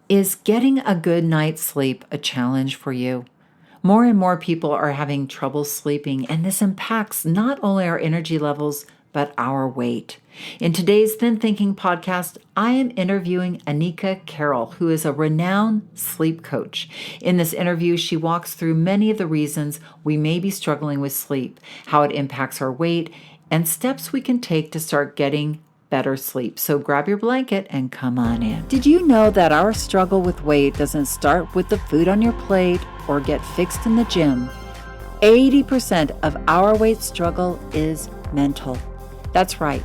Is getting a good night's sleep a challenge for you? More and more people are having trouble sleeping, and this impacts not only our energy levels, but our weight. In today's Thin Thinking podcast, I am interviewing Annika Carrol, who is a renowned sleep coach. In this interview, she walks through many of the reasons we may be struggling with sleep, how it impacts our weight, and steps we can take to start getting better sleep. So grab your blanket and come on in. Did you know that our struggle with weight doesn't start with the food on your plate or get fixed in the gym? 80% of our weight struggle is mental. That's right.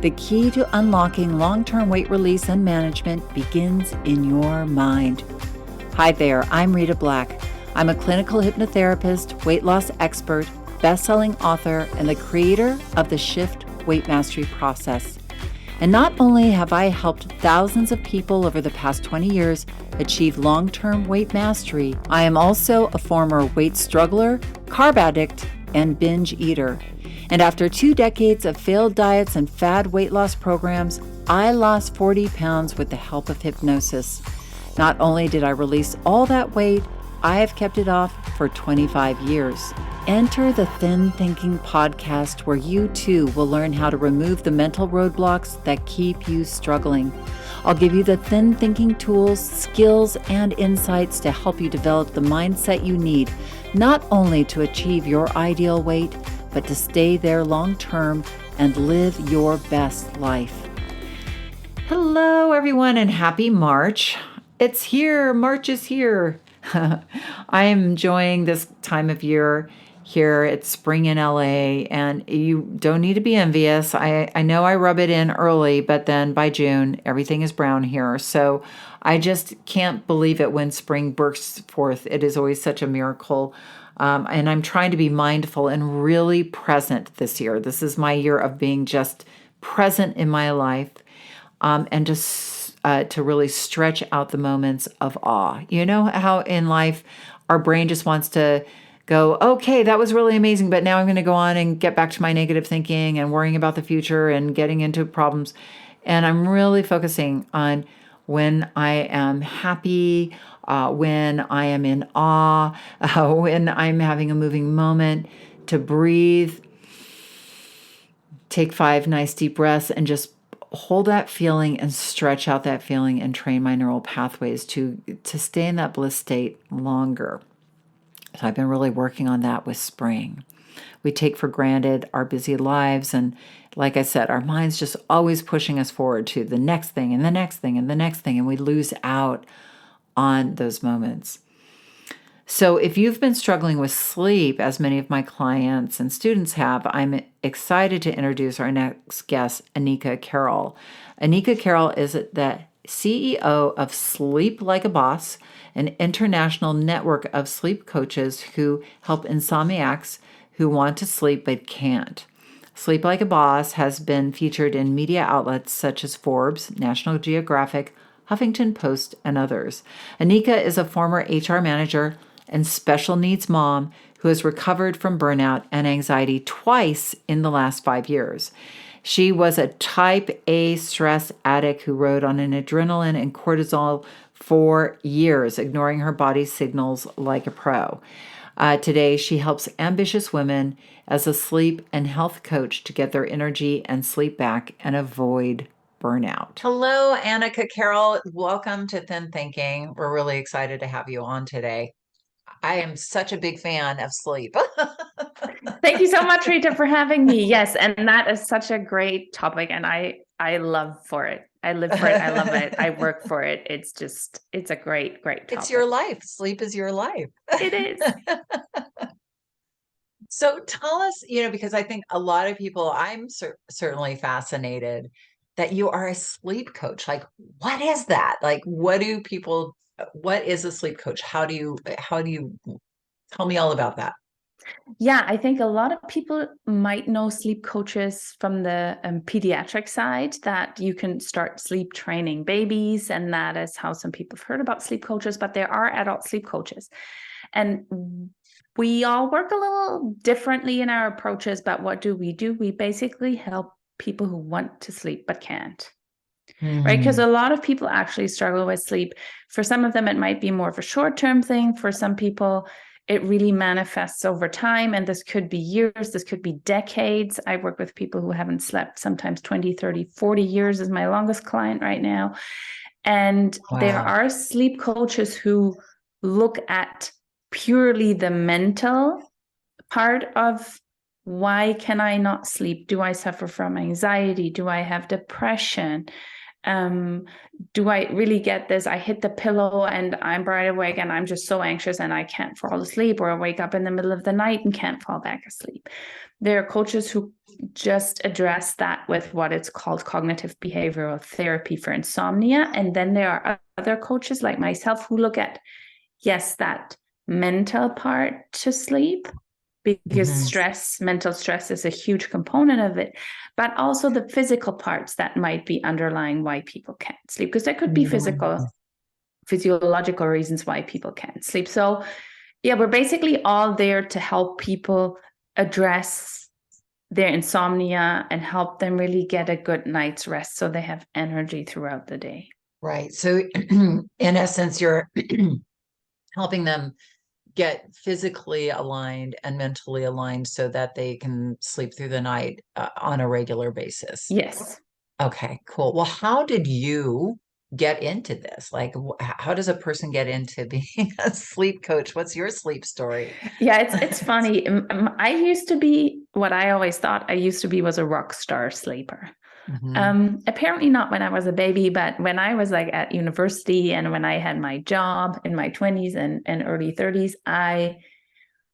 The key to unlocking long-term weight release and management begins in your mind. Hi there, I'm Rita Black. I'm a clinical hypnotherapist, weight loss expert, best-selling author, and the creator of the Shift Weight Mastery process. And not only have I helped thousands of people over the past 20 years achieve long-term weight mastery, I am also a former weight struggler, carb addict, and binge eater. And after 2 decades of failed diets and fad weight loss programs, I lost 40 pounds with the help of hypnosis. Not only did I release all that weight, I have kept it off for 25 years. Enter the Thin Thinking podcast, where you too will learn how to remove the mental roadblocks that keep you struggling. I'll give you the thin thinking tools, skills, and insights to help you develop the mindset you need, not only to achieve your ideal weight, but to stay there long term and live your best life. Hello, everyone, and happy March. It's here. March is here. I am enjoying this time of year here. It's spring in LA, and you don't need to be envious. I know I rub it in early, but then by June, everything is brown here. So I just can't believe it when spring bursts forth. It is always such a miracle. And I'm trying to be mindful and really present this year. This is my year of being just present in my life, and to really stretch out the moments of awe. You know how in life our brain just wants to go, okay, that was really amazing, but now I'm going to go on and get back to my negative thinking and worrying about the future and getting into problems. And I'm really focusing on when I am happy, when I am in awe, when I'm having a moving moment, to breathe, take 5 nice deep breaths, and just hold that feeling and stretch out that feeling and train my neural pathways to stay in that bliss state longer. So I've been really working on that with spring. We take for granted our busy lives, and like I said, our mind's just always pushing us forward to the next thing and the next thing and the next thing, and we lose out on those moments. So if you've been struggling with sleep, as many of my clients and students have, I'm excited to introduce our next guest, Annika Carrol. Annika Carrol is the CEO of Sleep Like a Boss, an international network of sleep coaches who help insomniacs who want to sleep but can't. Sleep Like a Boss has been featured in media outlets such as Forbes, National Geographic, Huffington Post, and others. Annika is a former HR manager and special needs mom who has recovered from burnout and anxiety twice in the last 5 years. She was a type A stress addict who rode on an adrenaline and cortisol for years, ignoring her body's signals like a pro. Today, she helps ambitious women as a sleep and health coach to get their energy and sleep back and avoid burnout. Hello, Annika Carrol. Welcome to Thin Thinking. We're really excited to have you on today. I am such a big fan of sleep. Thank you so much, Rita, for having me. Yes, and that is such a great topic, and I love for it. I live for it. I love it. I work for it. It's a great topic. It's your life. Sleep is your life. It is. So tell us, because I think a lot of people, I'm certainly fascinated that you are a sleep coach. Like, what is that? Like, what is a sleep coach? How do you tell me all about that? Yeah, I think a lot of people might know sleep coaches from the pediatric side, that you can start sleep training babies, and that is how some people have heard about sleep coaches, but there are adult sleep coaches. And we all work a little differently in our approaches, but what do? We basically help people who want to sleep but can't. right? Because Mm. a lot of people actually struggle with sleep. For some of them, it might be more of a short-term thing. For some people, it really manifests over time. And this could be years, this could be decades. I work with people who haven't slept sometimes 20, 30, 40 years is my longest client right now. And there Wow. are sleep coaches who look at purely the mental part of why can I not sleep? Do I suffer from anxiety? Do I have depression? Um, do I really get this? I hit the pillow and I'm bright awake and I'm just so anxious and I can't fall asleep, or I wake up in the middle of the night and can't fall back asleep. There are coaches who just address that with what it's called cognitive behavioral therapy for insomnia. And then there are other coaches like myself who look at, yes, that mental part to sleep, because Mhm. mental stress is a huge component of it, but also the physical parts that might be underlying why people can't sleep, because there could be Mhm. physiological reasons why people can't sleep. So yeah, we're basically all there to help people address their insomnia and help them really get a good night's rest so they have energy throughout the day. Right. So in essence, you're helping them get physically aligned and mentally aligned so that they can sleep through the night on a regular basis. Yes. Okay, cool. Well, how did you get into this? Like, how does a person get into being a sleep coach? What's your sleep story? Yeah, it's funny. I used to be what I always thought I used to be was a rock star sleeper. Hmm. Apparently not when I was a baby, but when I was like at university and when I had my job in my 20s and early 30s, I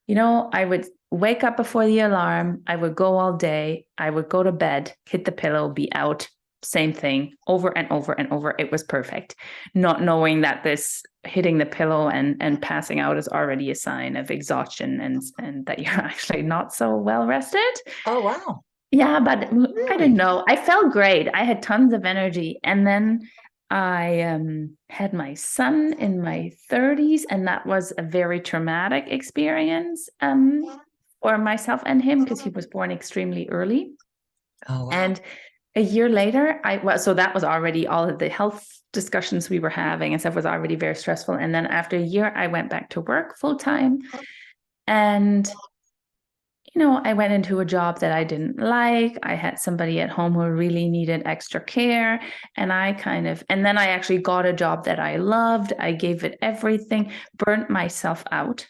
would wake up before the alarm. I would go all day. I would go to bed, hit the pillow, be out. Same thing over and over and over. It was perfect. Not knowing that this hitting the pillow and passing out is already a sign of exhaustion and that you're actually not so well rested. Oh, wow. Yeah, but I didn't Really? know. I felt great. I had tons of energy. And then I had my son in my 30s, and that was a very traumatic experience for myself and him because he was born extremely early. Oh, wow. And a year later, so that was already all of the health discussions we were having and stuff was already very stressful. And then after a year, I went back to work full time. And I went into a job that I didn't like. I had somebody at home who really needed extra care. And and then I actually got a job that I loved. I gave it everything, burnt myself out.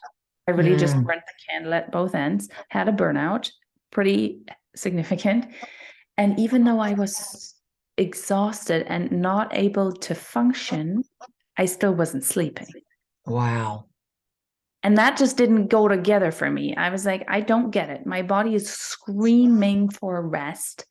I really just Mm. burnt the candle at both ends, had a burnout, pretty significant. And even though I was exhausted and not able to function, I still wasn't sleeping. Wow. And that just didn't go together for me. I was like, I don't get it. My body is screaming for rest.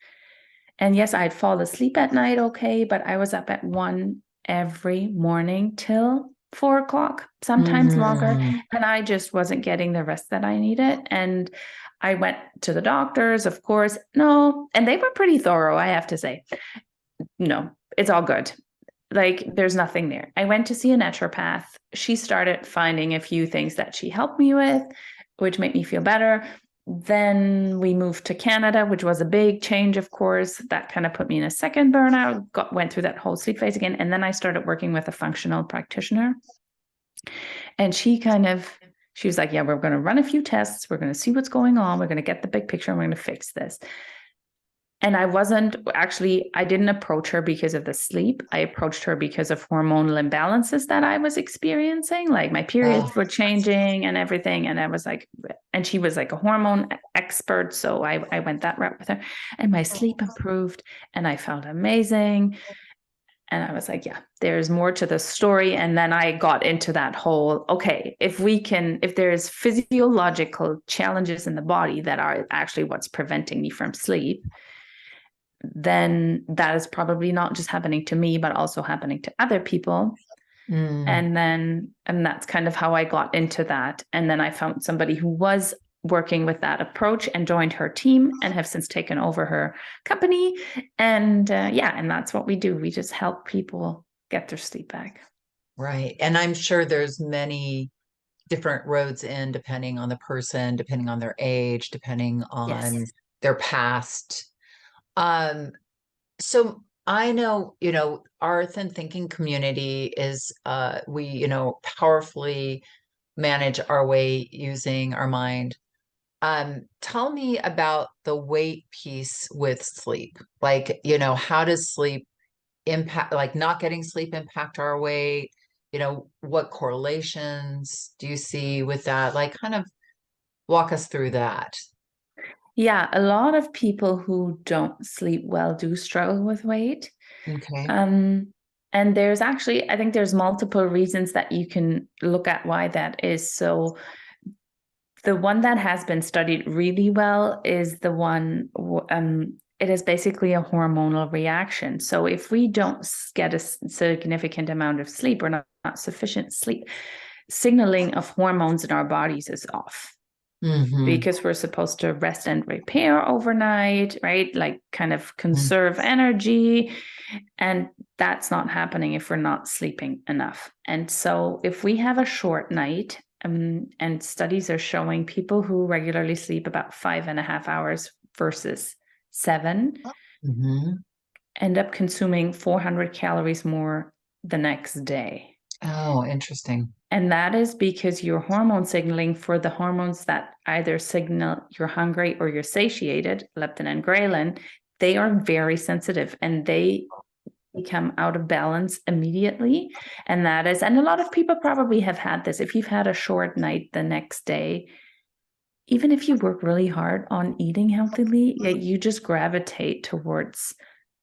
And yes, I'd fall asleep at night, okay, but I was up at 1 every morning till 4 o'clock, sometimes longer. Mm. And I just wasn't getting the rest that I needed. And I went to the doctors, of course. No, and they were pretty thorough, I have to say. No, it's all good. Like there's nothing there. I went to see a naturopath. She started finding a few things that she helped me with, which made me feel better. Then we moved to Canada, which was a big change, of course. That kind of put me in a second burnout, went through that whole sleep phase again. And then I started working with a functional practitioner. And she was like, yeah, we're going to run a few tests. We're going to see what's going on. We're going to get the big picture and we're going to fix this. And I didn't approach her because of the sleep. I approached her because of hormonal imbalances that I was experiencing. Like my periods Oh, were changing and everything. And she was like a hormone expert. So I went that route with her and my sleep improved and I felt amazing. And I was like, yeah, there's more to the story. And then I got into that whole, okay, if there's physiological challenges in the body that are actually what's preventing me from sleep, then that is probably not just happening to me, but also happening to other people. mm. And that's kind of how I got into that. And then I found somebody who was working with that approach and joined her team and have since taken over her company. And and that's what we do. We just help people get their sleep back. Right. And I'm sure there's many different roads in depending on the person, depending on their age, depending on Yes. their past. Um, so I know, our thin thinking community is we, powerfully manage our weight using our mind. Tell me about the weight piece with sleep. Like, how does sleep impact, like not getting sleep impact our weight? What correlations do you see with that? Like, kind of walk us through that. Yeah, a lot of people who don't sleep well do struggle with weight. Okay. Um, and there's actually, I think there's multiple reasons that you can look at why that is. So the one that has been studied really well is the one, it is basically a hormonal reaction. So if we don't get a significant amount of sleep or not sufficient sleep, signaling of hormones in our bodies is off Mm-hmm. because we're supposed to rest and repair overnight, right? Like kind of conserve energy. And that's not happening if we're not sleeping enough. And so if we have a short night, and studies are showing people who regularly sleep about 5.5 hours versus 7 Mm-hmm. end up consuming 400 calories more the next day. Oh, interesting. And that is because your hormone signaling for the hormones that either signal you're hungry or you're satiated, leptin and ghrelin, they are very sensitive and they become out of balance immediately. And a lot of people probably have had this. If you've had a short night the next day, even if you work really hard on eating healthily, you just gravitate towards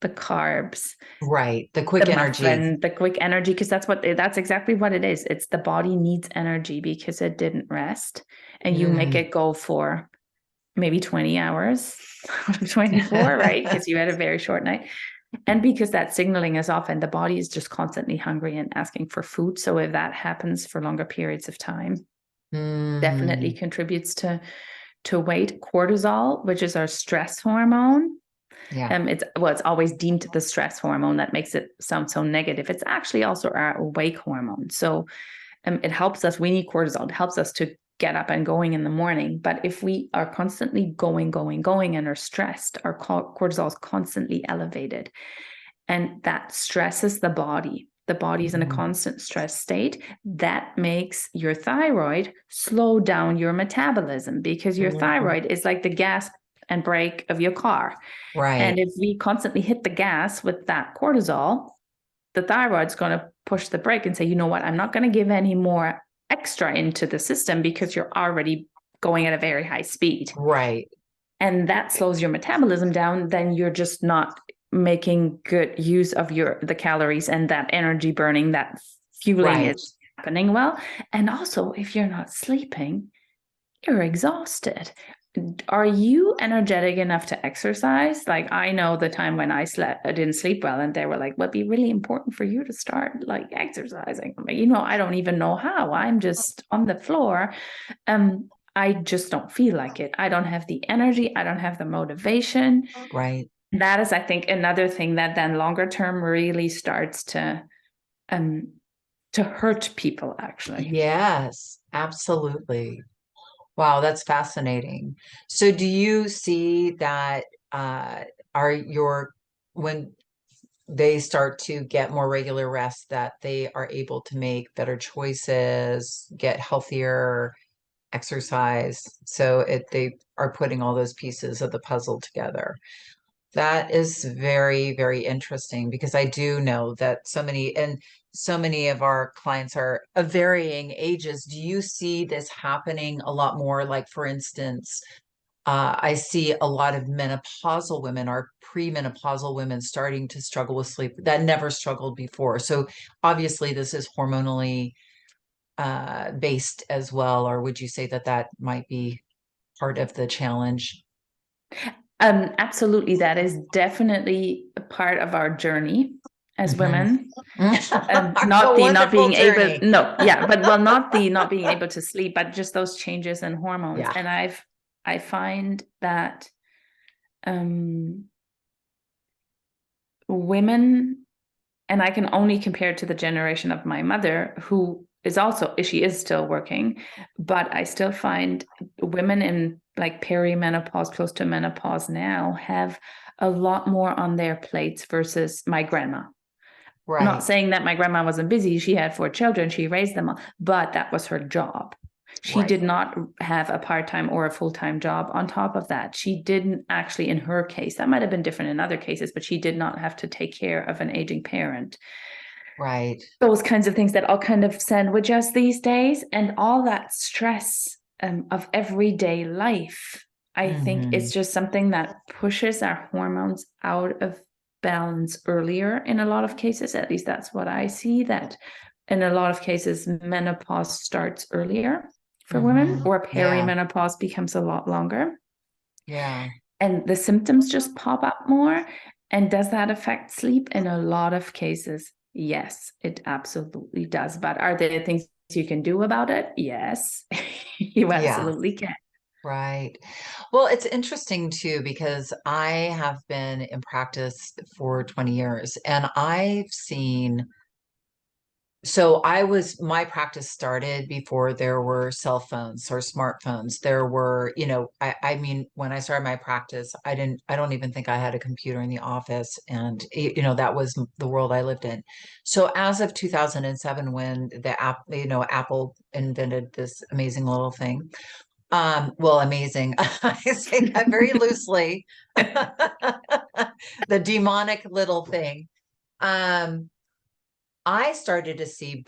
the carbs, Right. The the quick energy. muffin, the quick energy, because that's exactly what it is. It's the body needs energy because it didn't rest. And you make Mm. it go for maybe 20 hours out of 24, right? Because you had a very short night. And because that signaling is off and the body is just constantly hungry and asking for food. So if that happens for longer periods of time, definitely Mm. contributes to weight. Cortisol, which is our stress hormone. Yeah. It's always deemed the stress hormone that makes it sound so negative. It's actually also our awake hormone. So it helps us. We need cortisol. It helps us to get up and going in the morning. But if we are constantly going and are stressed, our cortisol is constantly elevated. And that stresses the body. The body is in a Mhm. constant stress state. That makes your thyroid slow down your metabolism because your Mhm. thyroid is like the gas and brake of your car. And Right. if we constantly hit the gas with that cortisol, the thyroid's going to push the brake and say, you know what, I'm not going to give any more extra into the system because you're already going at a very high speed. Right. And that slows your metabolism down, then you're just not making good use of the calories and that energy burning, that fueling Right. is happening well. And also, if you're not sleeping, you're exhausted. Are you energetic enough to exercise? Like I know the time when I didn't sleep well, and they were like, "What'd be really important for you to start like exercising?" I'm like, I don't even know how. I'm just on the floor. I just don't feel like it. I don't have the energy. I don't have the motivation. Right. That is, I think, another thing that then longer term really starts um to hurt people actually. Yes, absolutely. Wow, that's fascinating. So do you see that are your when they start to get more regular rest that they are able to make better choices, get healthier exercise. So they are putting all those pieces of the puzzle together. That is very, very interesting because I do know that so many of our clients are of varying ages. Do you see this happening a lot more? Like, for instance, I see a lot of menopausal women or premenopausal women starting to struggle with sleep that never struggled before. So obviously, this is hormonally based as well, or would you say that that might be part of the challenge? Absolutely, that is definitely a part of our journey as Mhm. women. A Not the not wonderful being able, journey. no, yeah, but well, not the not being able to sleep, but just those changes in hormones. Yeah. And I find that um women, and I can only compare to the generation of my mother, who she is still working, but I still find women in like perimenopause, close to menopause now, have a lot more on their plates versus my grandma. Not Right. saying that my grandma wasn't busy. She had 4 children. She raised them all, but that was her job. She Right. did not have a part-time or a full-time job on top of that. She didn't actually, in her case, that might have been different in other cases, but she did not have to take care of an aging parent. Right. Those kinds of things that all kind of sandwich us these days, and all that stress of everyday life, I think Hmm. it's just something that pushes our hormones out of balance earlier in a lot of cases. At least that's what I see, that in a lot of cases menopause starts earlier for women, Hmm. or Yeah. perimenopause becomes a lot longer, Yeah. and the symptoms just pop up more. And does that affect sleep? In a lot of cases, yes, it absolutely does. But are there things you can do about it? Yes, you Yeah. absolutely can. Right. Well, it's interesting too, because I have been in practice for 20 years and I've seen, so my practice started before there were cell phones or smartphones. There were, I mean, when I started my practice, I don't even think I had a computer in the office. And, that was the world I lived in. So as of 2007, when Apple invented this amazing little thing, well, amazing. I say that very loosely. The demonic little thing. Um, I started to see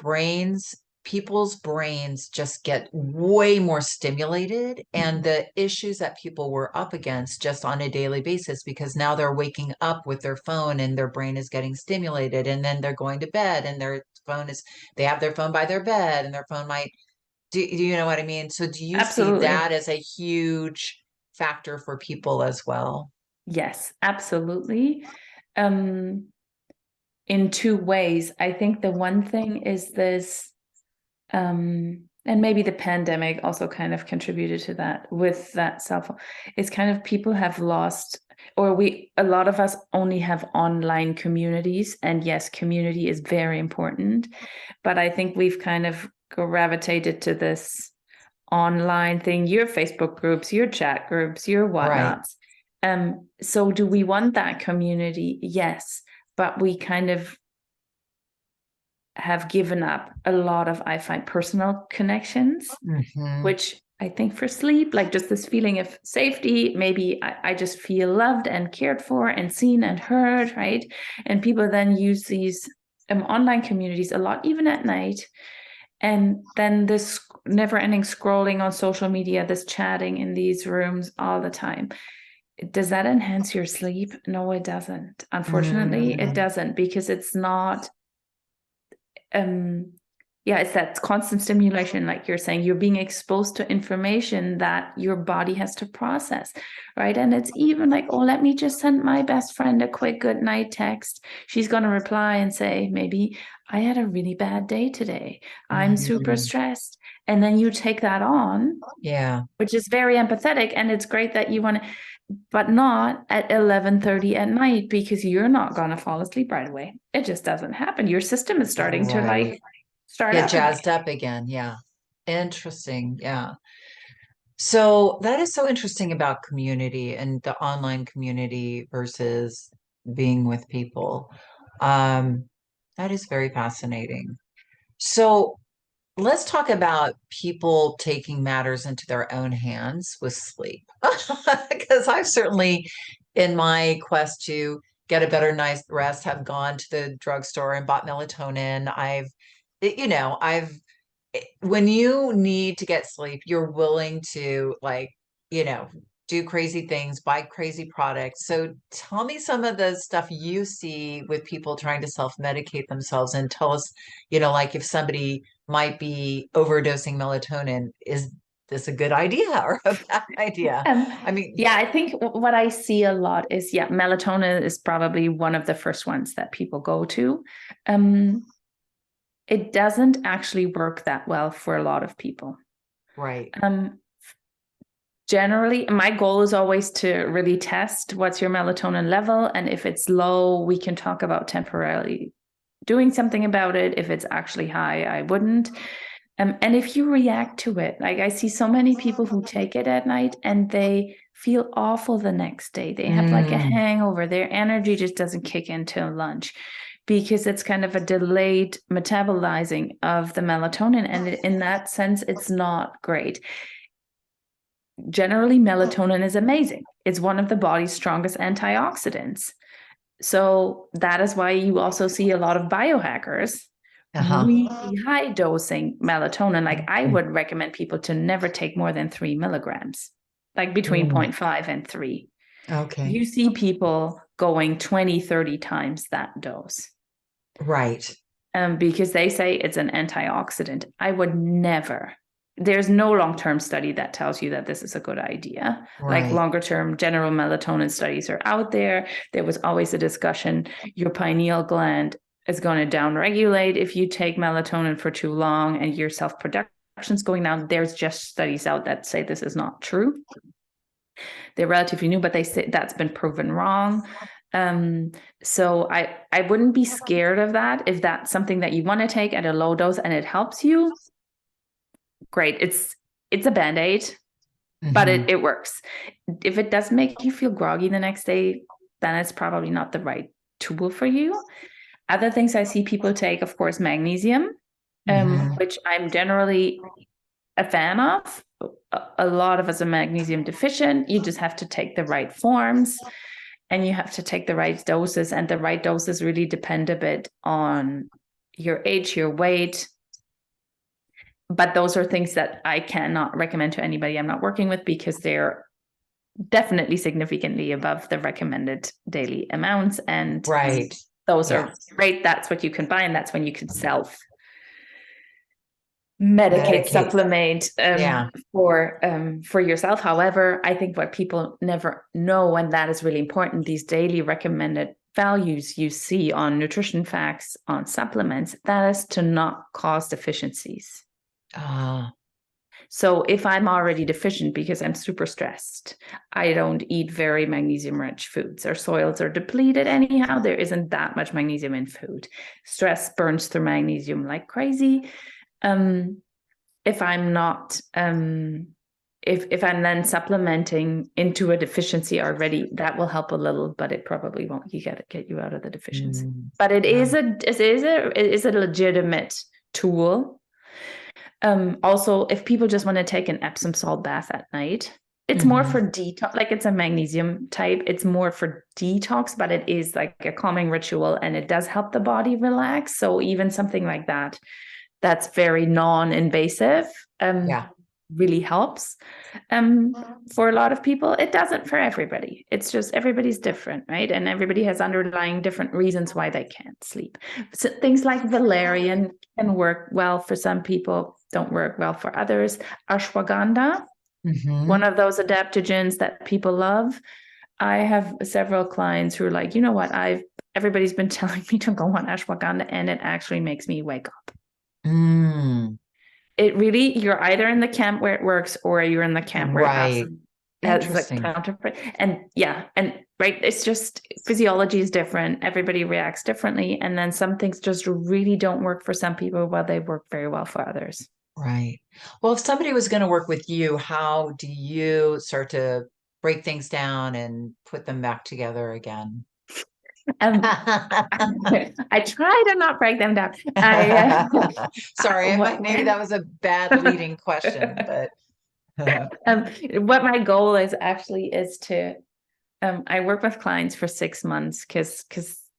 people's brains just get way more stimulated, and the issues that people were up against just on a daily basis, because now they're waking up with their phone and their brain is getting stimulated, and then they're going to bed and they have their phone by their bed, and their phone might do you know what I mean? So do you see that Absolutely. as a huge factor for people as well? Yes, absolutely. Um, in two ways. I think the one thing is this, and maybe the pandemic also kind of contributed to that with that cell phone. It's kind of people have lost, or a lot of us only have online communities. And yes, community is very important, but I think we've kind of gravitated to this online thing, your Facebook groups, your chat groups, your Right. whatnots. So do we want that community? Yes, but we kind of have given up a lot of, I find, personal connections, Hmm. which I think for sleep, like just this feeling of safety, maybe I just feel loved and cared for and seen and heard, right? And people then use these online communities a lot, even at night. And then this never ending scrolling on social media, this chatting in these rooms all the time. Does that enhance your sleep? No, it doesn't. Unfortunately, it Mm, doesn't, because it's not um yeah, it's that constant stimulation, like you're saying. You're being exposed to information that your body has to process, right? And it's even like, oh, let me just send my best friend a quick good night text. She's going to reply and say, maybe, I had a really bad day today, I'm super mm, stressed. And then you take that on, yeah. which is very empathetic, and it's great that you want to, but not at 11:30 at night, because you're not going to fall asleep right away. It just doesn't happen. Your system is starting to Right. like start Get up again. jazzed up again. Yeah. Interesting. Yeah. So that is so interesting about community and the online community versus being with people. Um, that is very fascinating. So let's talk about people taking matters into their own hands with sleep. Because I've certainly, in my quest to get a better night's rest, have gone to the drugstore and bought melatonin. When you need to get sleep, you're willing to, like, you know, do crazy things, buy crazy products. So tell me some of the stuff you see with people trying to self-medicate themselves, and tell us, like, if somebody might be overdosing melatonin, is this a good idea or a bad idea? Um, I mean, yeah, I think what I see a lot is, yeah, melatonin is probably one of the first ones that people go to. Um, it doesn't actually work that well for a lot of people. right. Um, generally, my goal is always to really test what's your melatonin level. And if it's low, we can talk about temporarily doing something about it. If it's actually high, I wouldn't. And if you react to it, like I see so many people who take it at night and they feel awful the next day. They have like a hangover. Their energy just doesn't kick in till lunch because it's kind of a delayed metabolizing of the melatonin. And in that sense, it's not great. Generally, melatonin is amazing. It's one of the body's strongest antioxidants. So that is why you also see a lot of biohackers really high dosing melatonin. Like I would recommend people to never take more than 3 milligrams, like between 0.5 and 3. Okay. You see people going 20, 30 times that dose. Right. Because they say it's an antioxidant. I would never. There's no long-term study that tells you that this is a good idea. Right. Like longer-term general melatonin studies are out there. There was always a discussion, your pineal gland is going to downregulate if you take melatonin for too long and your self-production's going down. There's just studies out that say this is not true. They're relatively new, but they say that's been proven wrong. So I wouldn't be scared of that. If that's something that you want to take at a low dose and it helps you, great. It's a Band-Aid, but it works. If it does make you feel groggy the next day, then it's probably not the right tool for you. Other things I see people take, of course, magnesium, which I'm generally a fan of. A lot of us are magnesium deficient. You just have to take the right forms and you have to take the right doses, and the right doses really depend a bit on your age, your weight. But those are things that I cannot recommend to anybody I'm not working with because they're definitely significantly above the recommended daily amounts. And those are great. That's what you can buy, and that's when you can self-medicate, supplement for yourself. However, I think what people never know, and that is really important, these daily recommended values you see on nutrition facts, on supplements, that is to not cause deficiencies. So if I'm already deficient because I'm super stressed, I don't eat very magnesium-rich foods. Our soils are depleted anyhow. There isn't that much magnesium in food. Stress burns through magnesium like crazy. If I'm not, if I'm then supplementing into a deficiency already, that will help a little, but it probably won't get you out of the deficiency. But it is a legitimate tool. Also, if people just want to take an Epsom salt bath at night, it's more for detox. Like it's a magnesium type. It's more for detox, but it is like a calming ritual and it does help the body relax. So even something like that, that's very non-invasive, really helps. For a lot of people, it doesn't for everybody. It's just everybody's different, right? And everybody has underlying different reasons why they can't sleep. So things like valerian can work well for some people, don't work well for others. Ashwagandha, one of those adaptogens that people love. I have several clients who are like, you know what, everybody's been telling me to go on ashwagandha and it actually makes me wake up. It really, you're either in the camp where it works or you're in the camp where it has a counterpart. And it's just physiology is different. Everybody reacts differently. And then some things just really don't work for some people while they work very well for others. Right. Well, if somebody was going to work with you, how do you start to break things down and put them back together again? I try to not break them down. Sorry, maybe that was a bad leading question, but what my goal is actually is to I work with clients for 6 months because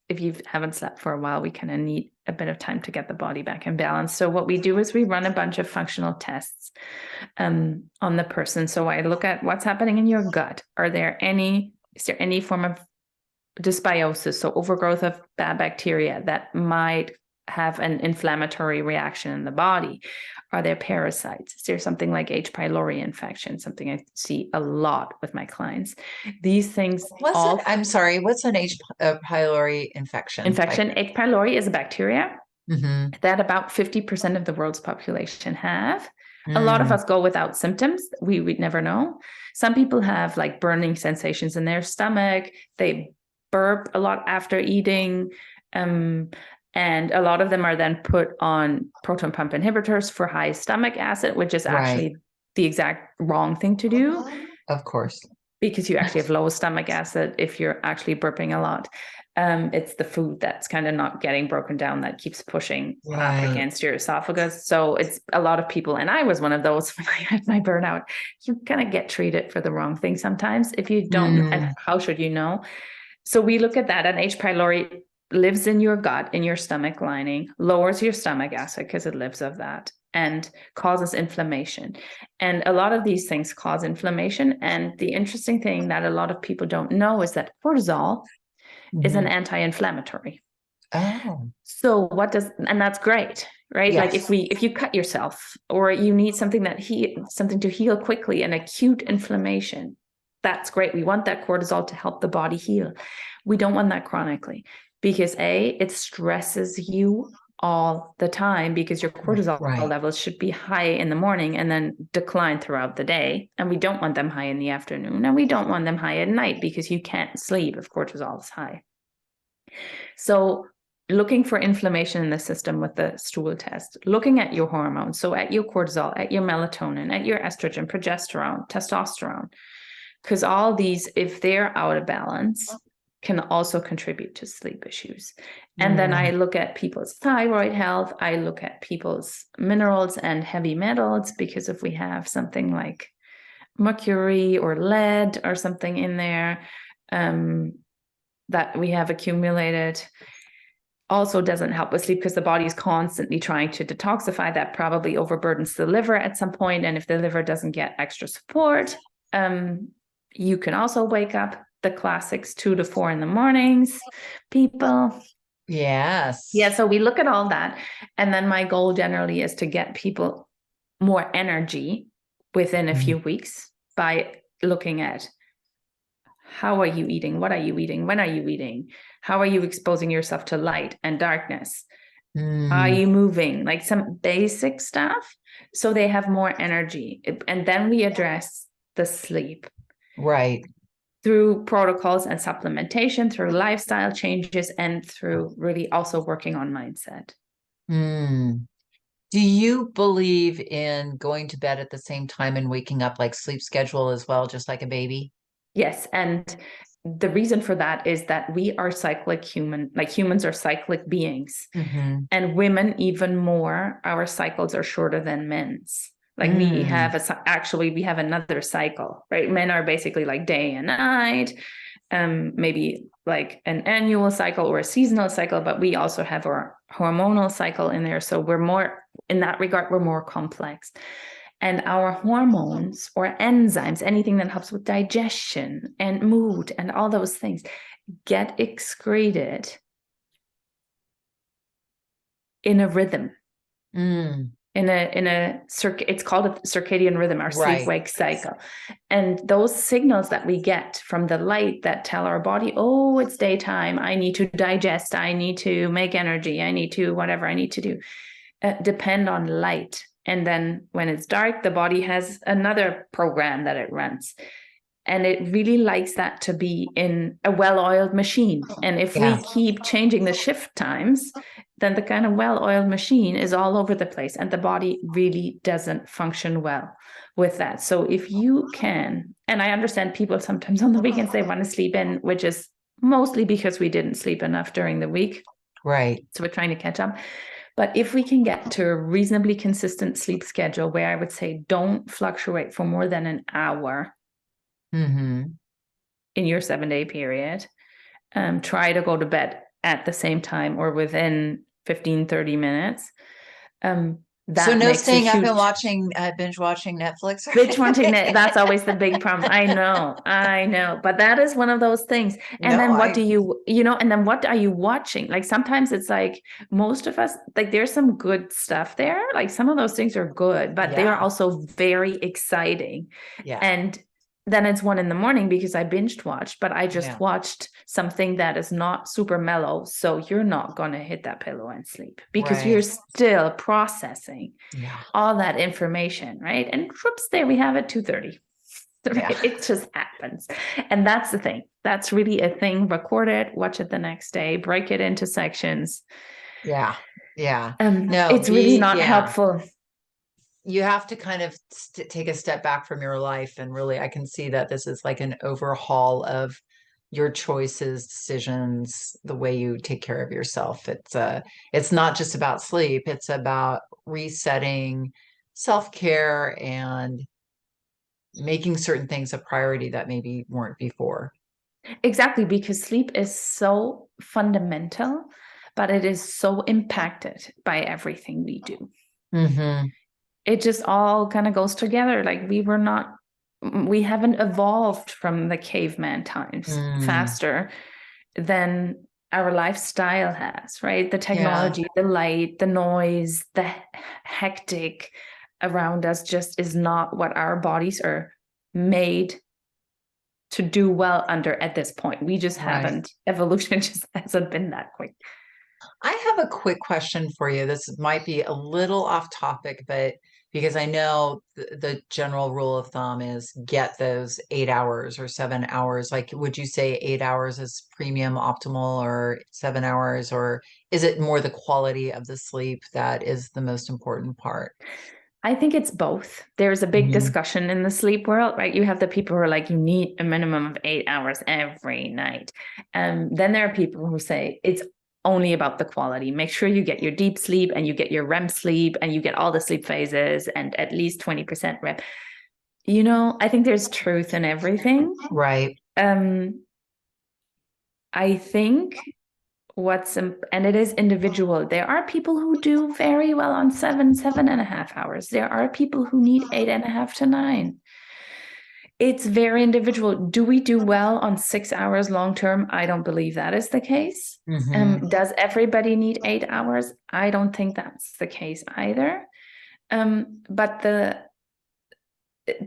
if you haven't slept for a while, we kind of need a bit of time to get the body back in balance. So what we do is we run a bunch of functional tests on the person. So I look at what's happening in your gut. Is there any form of dysbiosis, so overgrowth of bad bacteria that might have an inflammatory reaction in the body? Are there parasites? Is there something like H. pylori infection, something I see a lot with my clients? These things. I'm sorry, what's an H. pylori infection? H. pylori is a bacteria that about 50% of the world's population have. A lot of us go without symptoms. We'd never know. Some people have like burning sensations in their stomach. They burp a lot after eating. And a lot of them are then put on proton pump inhibitors for high stomach acid, which is actually the exact wrong thing to do. Of course. because you actually have low stomach acid if you're actually burping a lot. It's the food that's kind of not getting broken down that keeps pushing up against your esophagus. So it's a lot of people, and I was one of those when I had my burnout. You kind of get treated for the wrong thing sometimes if you don't. And how should you know? So we look at that, and H. pylori lives in your gut, in your stomach lining, lowers your stomach acid because it lives of that, and causes inflammation. And a lot of these things cause inflammation. And the interesting thing that a lot of people don't know is that cortisol is an anti-inflammatory. Oh. So and that's great, right? Yes. Like if you cut yourself, or you need something to heal quickly, an acute inflammation, that's great. We want that cortisol to help the body heal. We don't want that chronically, because it stresses you all the time, because your cortisol levels should be high in the morning and then decline throughout the day. And we don't want them high in the afternoon, and we don't want them high at night, because you can't sleep if cortisol is high. So looking for inflammation in the system with the stool test, looking at your hormones, so at your cortisol, at your melatonin, at your estrogen, progesterone, testosterone, because all these, if they're out of balance, can also contribute to sleep issues. And then I look at people's thyroid health. I look at people's minerals and heavy metals, because if we have something like mercury or lead or something in there that we have accumulated, also doesn't help with sleep, because the body is constantly trying to detoxify. That probably overburdens the liver at some point. And if the liver doesn't get extra support, you can also wake up the classics 2 to 4 in the mornings, people. Yes. Yeah. So we look at all that. And then my goal generally is to get people more energy within a few weeks by looking at, how are you eating? What are you eating? When are you eating? How are you exposing yourself to light and darkness? Are you moving? Like some basic stuff, so they have more energy. And then we address the sleep. Right. Through protocols and supplementation, through lifestyle changes, and through really also working on mindset. Do you believe in going to bed at the same time and waking up, like sleep schedule as well, just like a baby? Yes. And the reason for that is that we are cyclic humans are cyclic beings. And women even more, our cycles are shorter than men's. Like we have we have another cycle, right? Men are basically like day and night, maybe like an annual cycle or a seasonal cycle, but we also have our hormonal cycle in there. So we're more, in that regard, we're more complex. And our hormones or enzymes, anything that helps with digestion and mood and all those things, get excreted in a rhythm. It's called a circadian rhythm, our sleep-wake cycle. And those signals that we get from the light that tell our body, oh, it's daytime, I need to digest, I need to make energy, I need to whatever I need to do, depend on light. And then when it's dark, the body has another program that it runs. And it really likes that to be in a well-oiled machine. And if we keep changing the shift times, then the kind of well-oiled machine is all over the place. And the body really doesn't function well with that. So if you can, and I understand people sometimes on the weekends, they want to sleep in, which is mostly because we didn't sleep enough during the week. Right. So we're trying to catch up. But if we can get to a reasonably consistent sleep schedule, where I would say don't fluctuate for more than an hour in your 7-day period, try to go to bed at the same time or within 15, 30 minutes. So no staying up and watching, binge watching Netflix. Binge watching that's always the big problem. I know. But that is one of those things. And then what and then what are you watching? Like sometimes it's like most of us, like there's some good stuff there. Like some of those things are good, but they are also very exciting. Yeah. And then it's 1 a.m. because I binged watched, but I just watched something that is not super mellow. So you're not going to hit that pillow and sleep because you're still processing all that information, right? And whoops, there we have it, 2:30. It just happens. And that's the thing. That's really a thing. Record it, watch it the next day, break it into sections. Yeah. No, it's really not helpful. you have to kind of take a step back from your life. And really, I can see that this is like an overhaul of your choices, decisions, the way you take care of yourself. It's not just about sleep, it's about resetting, self-care, and making certain things a priority that maybe weren't before. Exactly, because sleep is so fundamental, but it is so impacted by everything we do. Mm-hmm. It just all kind of goes together. Like we haven't evolved from the caveman times faster than our lifestyle has, right? The technology, the light, the noise, the hectic around us just is not what our bodies are made to do well under at this point. We just haven't. Evolution just hasn't been that quick. I have a quick question for you. This might be a little off topic, but because I know the general rule of thumb is get those 8 hours or 7 hours. Like, would you say 8 hours is premium optimal or 7 hours, or is it more the quality of the sleep that is the most important part? I think it's both. There's a big discussion in the sleep world, right? You have the people who are like, you need a minimum of 8 hours every night. Then there are people who say it's only about the quality. Make sure you get your deep sleep and you get your REM sleep and you get all the sleep phases and at least 20% REM. You know, I think there's truth in everything. Right. I think and it is individual. There are people who do very well on 7.5 hours. There are people who need 8.5 to 9. It's very individual. Do we do well on 6 hours long term? I don't believe that is the case. Does everybody need 8 hours? I don't think that's the case either. But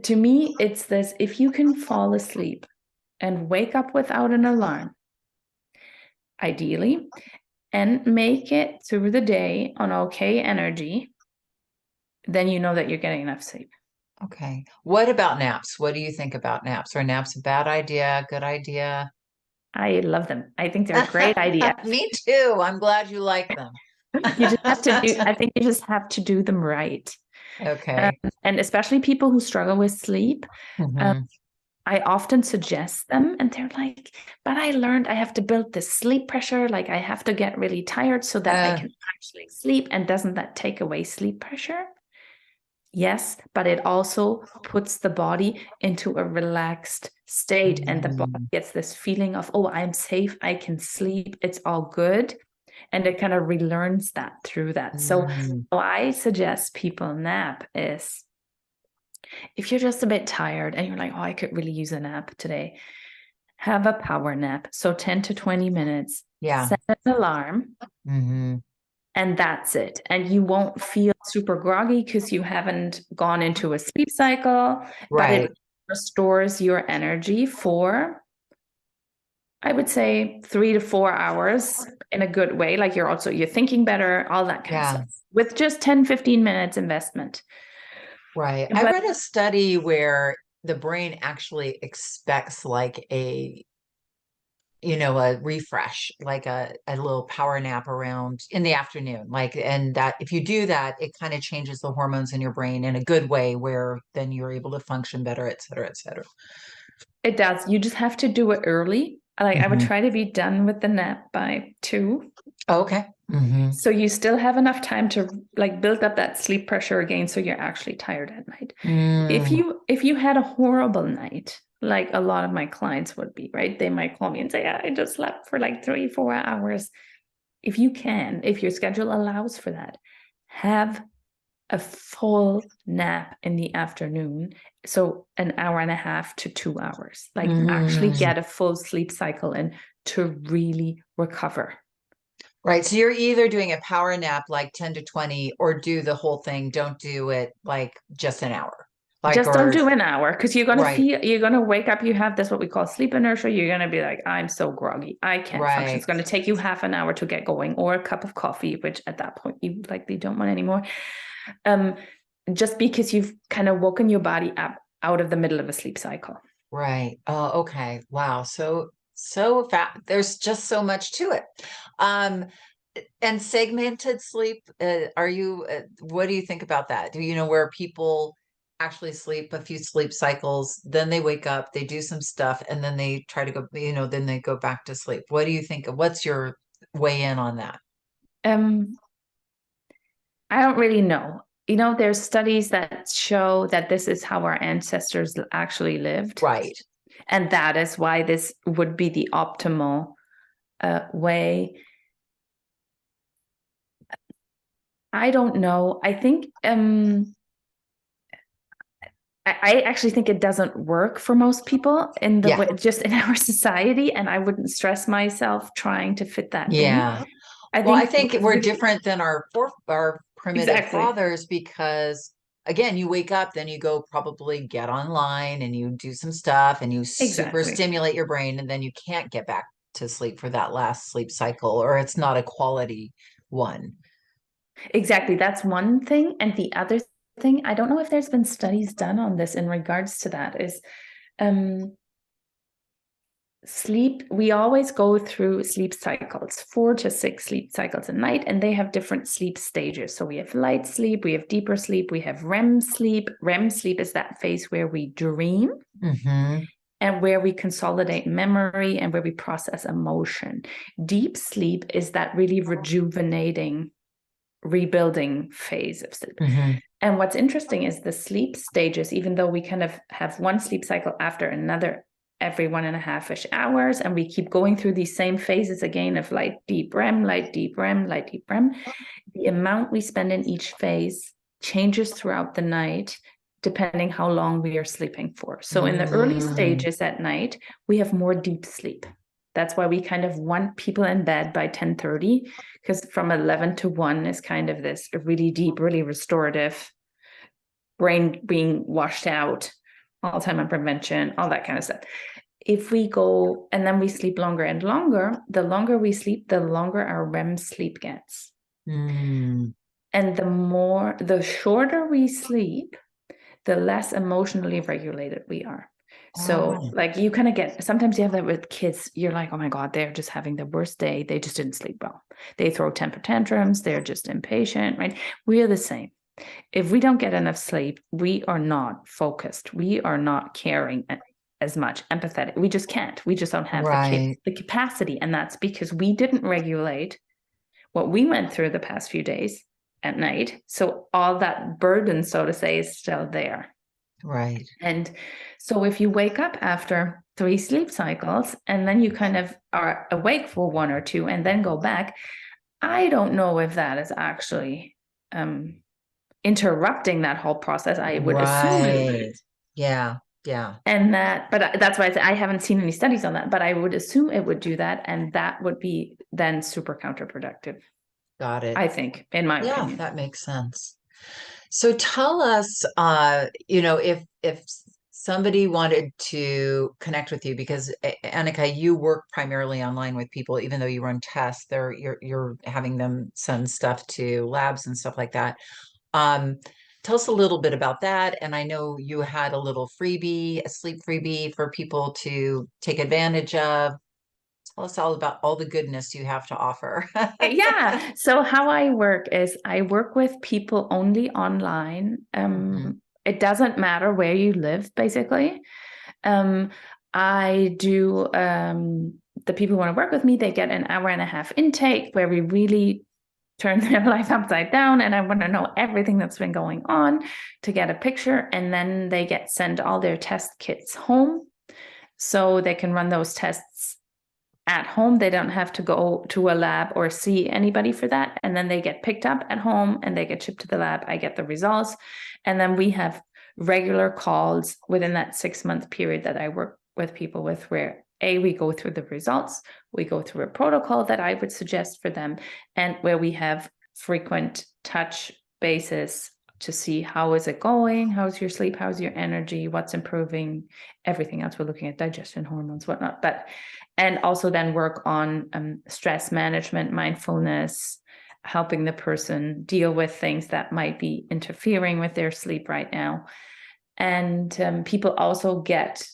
to me, it's this: if you can fall asleep and wake up without an alarm, ideally, and make it through the day on okay energy, then you know that you're getting enough sleep. Okay. What about naps? What do you think about naps? Are naps a bad idea, good idea? I love them. I think they're a great idea. Me too. I'm glad you like them. You just have to do, I think you just have to do them right. Okay. And especially people who struggle with sleep, I often suggest them and they're like, but I learned I have to build this sleep pressure. Like I have to get really tired so that I can actually sleep. And doesn't that take away sleep pressure? Yes, but it also puts the body into a relaxed state and the body gets this feeling of, oh, I'm safe, I can sleep, it's all good. And it kind of relearns that through that. So I suggest people nap is if you're just a bit tired and you're like, oh, I could really use a nap today, have a power nap. So 10 to 20 minutes, set an alarm. And that's it. And you won't feel super groggy because you haven't gone into a sleep cycle, but it restores your energy for, I would say, 3 to 4 hours in a good way. Like you're thinking better, all that kind of stuff with just 10, 15 minutes investment. Right. I read a study where the brain actually expects like a refresh, like a little power nap around in the afternoon. And that if you do that, it kind of changes the hormones in your brain in a good way where then you're able to function better, et cetera, et cetera. It does. You just have to do it early. Like I would try to be done with the nap by 2. Okay. So you still have enough time to like build up that sleep pressure again so you're actually tired at night. If you had a horrible night, like a lot of my clients would be, right? They might call me and say, yeah, I just slept for like 3-4 hours. If your schedule allows for that, have a full nap in the afternoon. So 1.5 to 2 hours, like actually get a full sleep cycle in to really recover. Right. So you're either doing a power nap like 10 to 20 or do the whole thing. Don't do it like just an hour. Just don't do an hour because you're going to you're going to wake up. You have this, what we call sleep inertia. You're going to be like, I'm so groggy. I can't function. It's going to take you half an hour to get going or a cup of coffee, which at that point you likely don't want anymore. Just because you've kind of woken your body up out of the middle of a sleep cycle. Right. Oh, okay. Wow. So there's just so much to it. And segmented sleep, what do you think about that? Do you know where people actually sleep a few sleep cycles, then they wake up, they do some stuff, and then they try to go, then they go back to sleep. What do you think? What's your weigh in on that? Um, I don't really know. There's studies that show that this is how our ancestors actually lived. Right. And that is why this would be the optimal way. I don't know. I think I actually think it doesn't work for most people in the way, just in our society, and I wouldn't stress myself trying to fit that Yeah. in. I think we're different than our primitive Exactly. fathers because again, you wake up, then you go probably get online and you do some stuff and you super Exactly. stimulate your brain, and then you can't get back to sleep for that last sleep cycle, or it's not a quality one. Exactly. That's one thing. And the other thing, I don't know if there's been studies done on this in regards to that, is sleep. We always go through sleep cycles, 4 to 6 sleep cycles a night, and they have different sleep stages. So we have light sleep, we have deeper sleep, we have REM sleep. REM sleep is that phase where we dream. Mm-hmm. And where we consolidate memory and where we process emotion. Deep sleep is that really rejuvenating, rebuilding phase of sleep. Mm-hmm. And what's interesting is the sleep stages, even though we kind of have one sleep cycle after another every 1.5-ish hours, and we keep going through these same phases again of light, deep REM, light, deep REM, light, deep REM, the amount we spend in each phase changes throughout the night depending how long we are sleeping for. So in the early stages at night, we have more deep sleep. That's why we kind of want people in bed by 10:30, because from 11 to 1 is kind of this really deep, really restorative, brain being washed out, Alzheimer's prevention, all that kind of stuff. If we go and then we sleep longer and longer, the longer we sleep, the longer our REM sleep gets. Mm. And the shorter we sleep, the less emotionally regulated we are. So Oh, like you kind of get, sometimes you have that with kids, you're like, oh my God, they're just having the worst day. They just didn't sleep well. They throw temper tantrums. They're just impatient, right? We are the same. If we don't get enough sleep, we are not focused. We are not caring as much, empathetic. We just can't. We just don't have right. the capacity. And that's because we didn't regulate what we went through the past few days at night. So all that burden, so to say, is still there. Right. And so if you wake up after 3 sleep cycles and then you kind of are awake for 1 or 2 and then go back, I don't know if that is actually interrupting that whole process. I would assume it would. Yeah. Yeah. And but that's why I haven't seen any studies on that, but I would assume it would do that. And that would be then super counterproductive, Got it. I think, in my Yeah, opinion. that makes sense. So tell us, if somebody wanted to connect with you, because Annika, you work primarily online with people, even though you run tests, you're having them send stuff to labs and stuff like that. Um, Tell us a little bit about that. And I know you had a little freebie, a sleep freebie for people to take advantage of. Tell us all about all the goodness you have to offer. Yeah. So how I work is I work with people only online. Mhm. It doesn't matter where you live, basically. I do the people who want to work with me, they get an hour and a half intake where we really turn their life upside down, and I want to know everything that's been going on to get a picture, and then they get sent all their test kits home so they can run those tests at home. They don't have to go to a lab or see anybody for that. And then they get picked up at home and they get shipped to the lab. I get the results. And then we have regular calls within that 6-month period that I work with people with, where we go through the results, we go through a protocol that I would suggest for them, and where we have frequent touch basis to see how is it going, how's your sleep, how's your energy, what's improving, everything else. We're looking at digestion, hormones, whatnot, and also then work on stress management, mindfulness, helping the person deal with things that might be interfering with their sleep right now. And people also get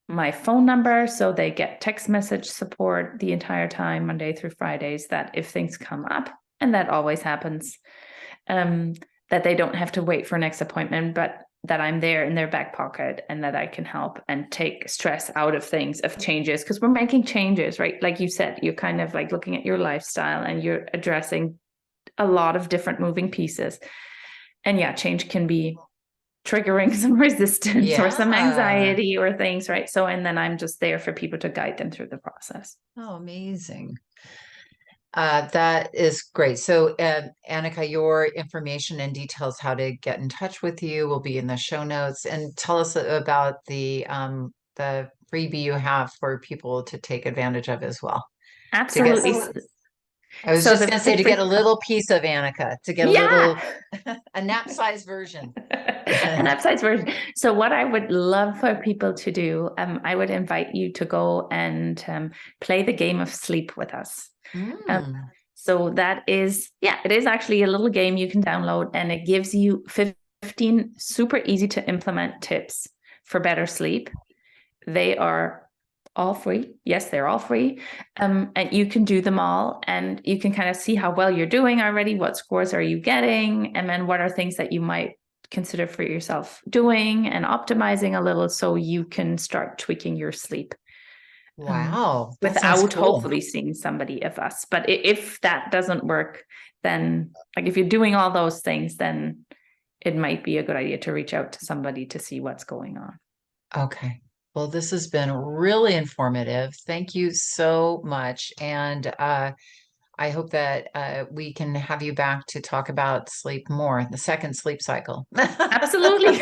my phone number, so they get text message support the entire time, Monday through Fridays, that if things come up, and that always happens, that they don't have to wait for next appointment, but that I'm there in their back pocket and that I can help and take stress out of things, of changes, because we're making changes, right? Like you said, you're kind of like looking at your lifestyle and you're addressing a lot of different moving pieces. And yeah, change can be triggering some resistance or some anxiety or things, right? So, and then I'm just there for people to guide them through the process. Oh, amazing. That is great. So, Annika, your information and details how to get in touch with you will be in the show notes. And tell us about the freebie you have for people to take advantage of as well. Absolutely. I was just going to say to get a little piece of Annika, to get a nap-sized version. An nap-sized version. So what I would love for people to do, I would invite you to go and play the game of sleep with us. So that is, it is actually a little game you can download, and it gives you 15 super easy to implement tips for better sleep. They are all free. Yes, they're all free. And you can do them all, and you can kind of see how well you're doing already. What scores are you getting? And then what are things that you might consider for yourself doing and optimizing a little, so you can start tweaking your sleep. Wow. Without hopefully seeing somebody of us. But if that doesn't work, then like if you're doing all those things, then it might be a good idea to reach out to somebody to see what's going on. Okay. Well, this has been really informative. Thank you so much. And I hope that we can have you back to talk about sleep more, the second sleep cycle. Absolutely.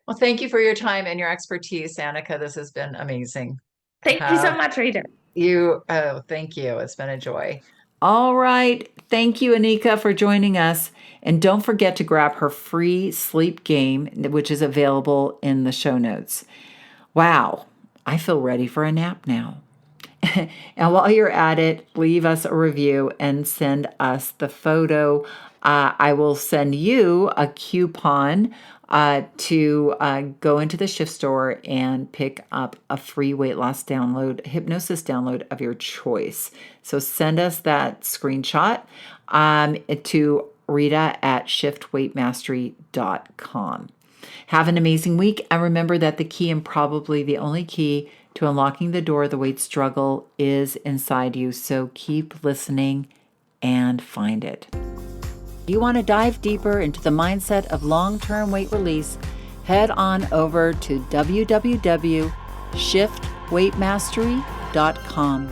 Well, thank you for your time and your expertise, Annika. This has been amazing. Thank you so much, Rita. Thank you. It's been a joy. All right. Thank you, Annika, for joining us. And don't forget to grab her free sleep game, which is available in the show notes. Wow, I feel ready for a nap now. And while you're at it, leave us a review and send us the photo. I will send you a coupon to go into the Shift store and pick up a free weight loss download, hypnosis download of your choice. So send us that screenshot to Rita@shiftweightmastery.com. Have an amazing week, and remember that the key, and probably the only key, to unlocking the door of the weight struggle is inside you. So keep listening and find it. If you want to dive deeper into the mindset of long-term weight release, head on over to www.shiftweightmastery.com.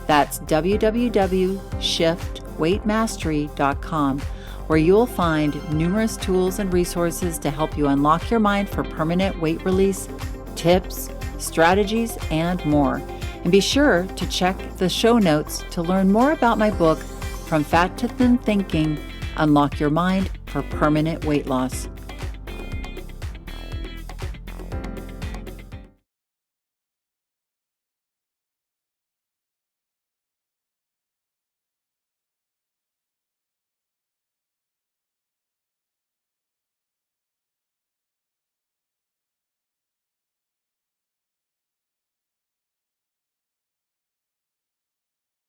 That's www.shiftweightmastery.com, where you'll find numerous tools and resources to help you unlock your mind for permanent weight release, tips, strategies, and more. And be sure to check the show notes to learn more about my book, From Fat to Thin Thinking, Unlock Your Mind for Permanent Weight Loss.